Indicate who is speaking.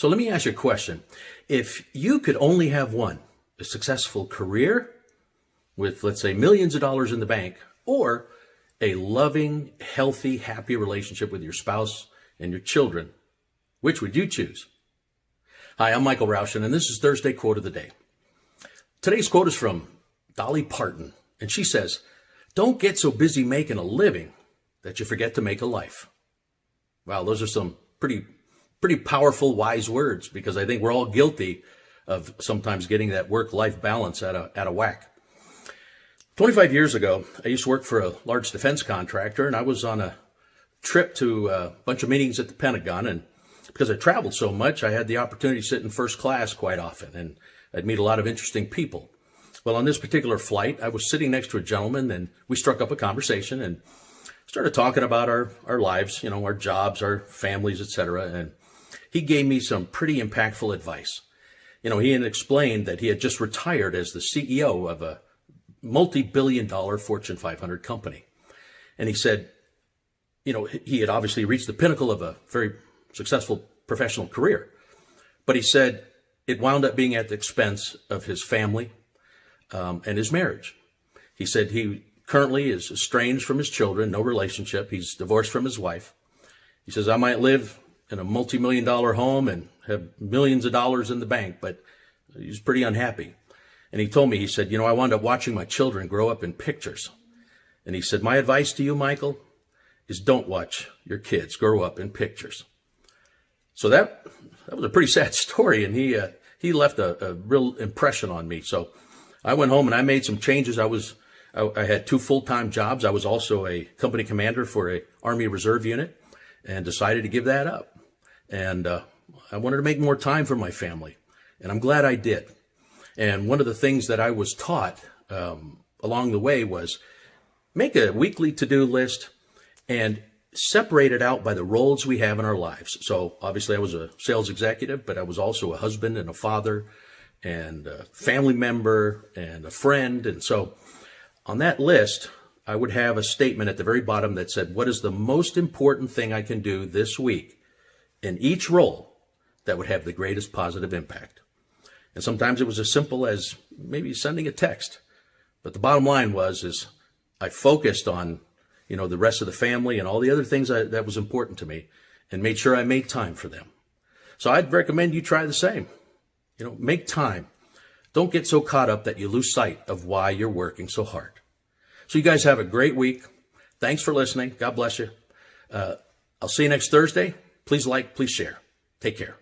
Speaker 1: So let me ask you a question. If you could only have one, a successful career with, let's say, millions of dollars in the bank, or a loving, healthy, happy relationship with your spouse and your children, which would you choose? Hi, I'm Michael Raushin, and this is Thursday Quote of the Day. Today's quote is from Dolly Parton, and she says, "Don't get so busy making a living that you forget to make a life." Wow, those are some pretty powerful, wise words, because I think we're all guilty of sometimes getting that work-life balance out of whack. 25 years ago, I used to work for a large defense contractor, and I was on a trip to a bunch of meetings at the Pentagon, and because I traveled so much, I had the opportunity to sit in first class quite often, and I'd meet a lot of interesting people. Well, on this particular flight, I was sitting next to a gentleman, and we struck up a conversation and started talking about our lives, our jobs, our families, etc. And he gave me some pretty impactful advice. He had explained that he had just retired as the CEO of a multi-billion-dollar Fortune 500 company. And he said, he had obviously reached the pinnacle of a very successful professional career. But he said it wound up being at the expense of his family and his marriage. He said he currently is estranged from his children, no relationship. He's divorced from his wife. He says, I might live in a multi-million-dollar home and have millions of dollars in the bank, but he's pretty unhappy. And he told me, he said, I wound up watching my children grow up in pictures. And he said, my advice to you, Michael, is don't watch your kids grow up in pictures. So that was a pretty sad story, and he left a real impression on me. So I went home and I made some changes. I had 2 full-time jobs. I was also a company commander for a Army Reserve unit, and decided to give that up. And I wanted to make more time for my family, and I'm glad I did. And one of the things that I was taught along the way was make a weekly to-do list and separate it out by the roles we have in our lives. So obviously I was a sales executive, but I was also a husband and a father and a family member and a friend. And so on that list, I would have a statement at the very bottom that said, what is the most important thing I can do this week in each role that would have the greatest positive impact? And sometimes it was as simple as maybe sending a text. But the bottom line is I focused on, the rest of the family and all the other things that was important to me, and made sure I made time for them. So I'd recommend you try the same. Make time. Don't get so caught up that you lose sight of why you're working so hard. So you guys have a great week. Thanks for listening. God bless you. I'll see you next Thursday. Please like, please share. Take care.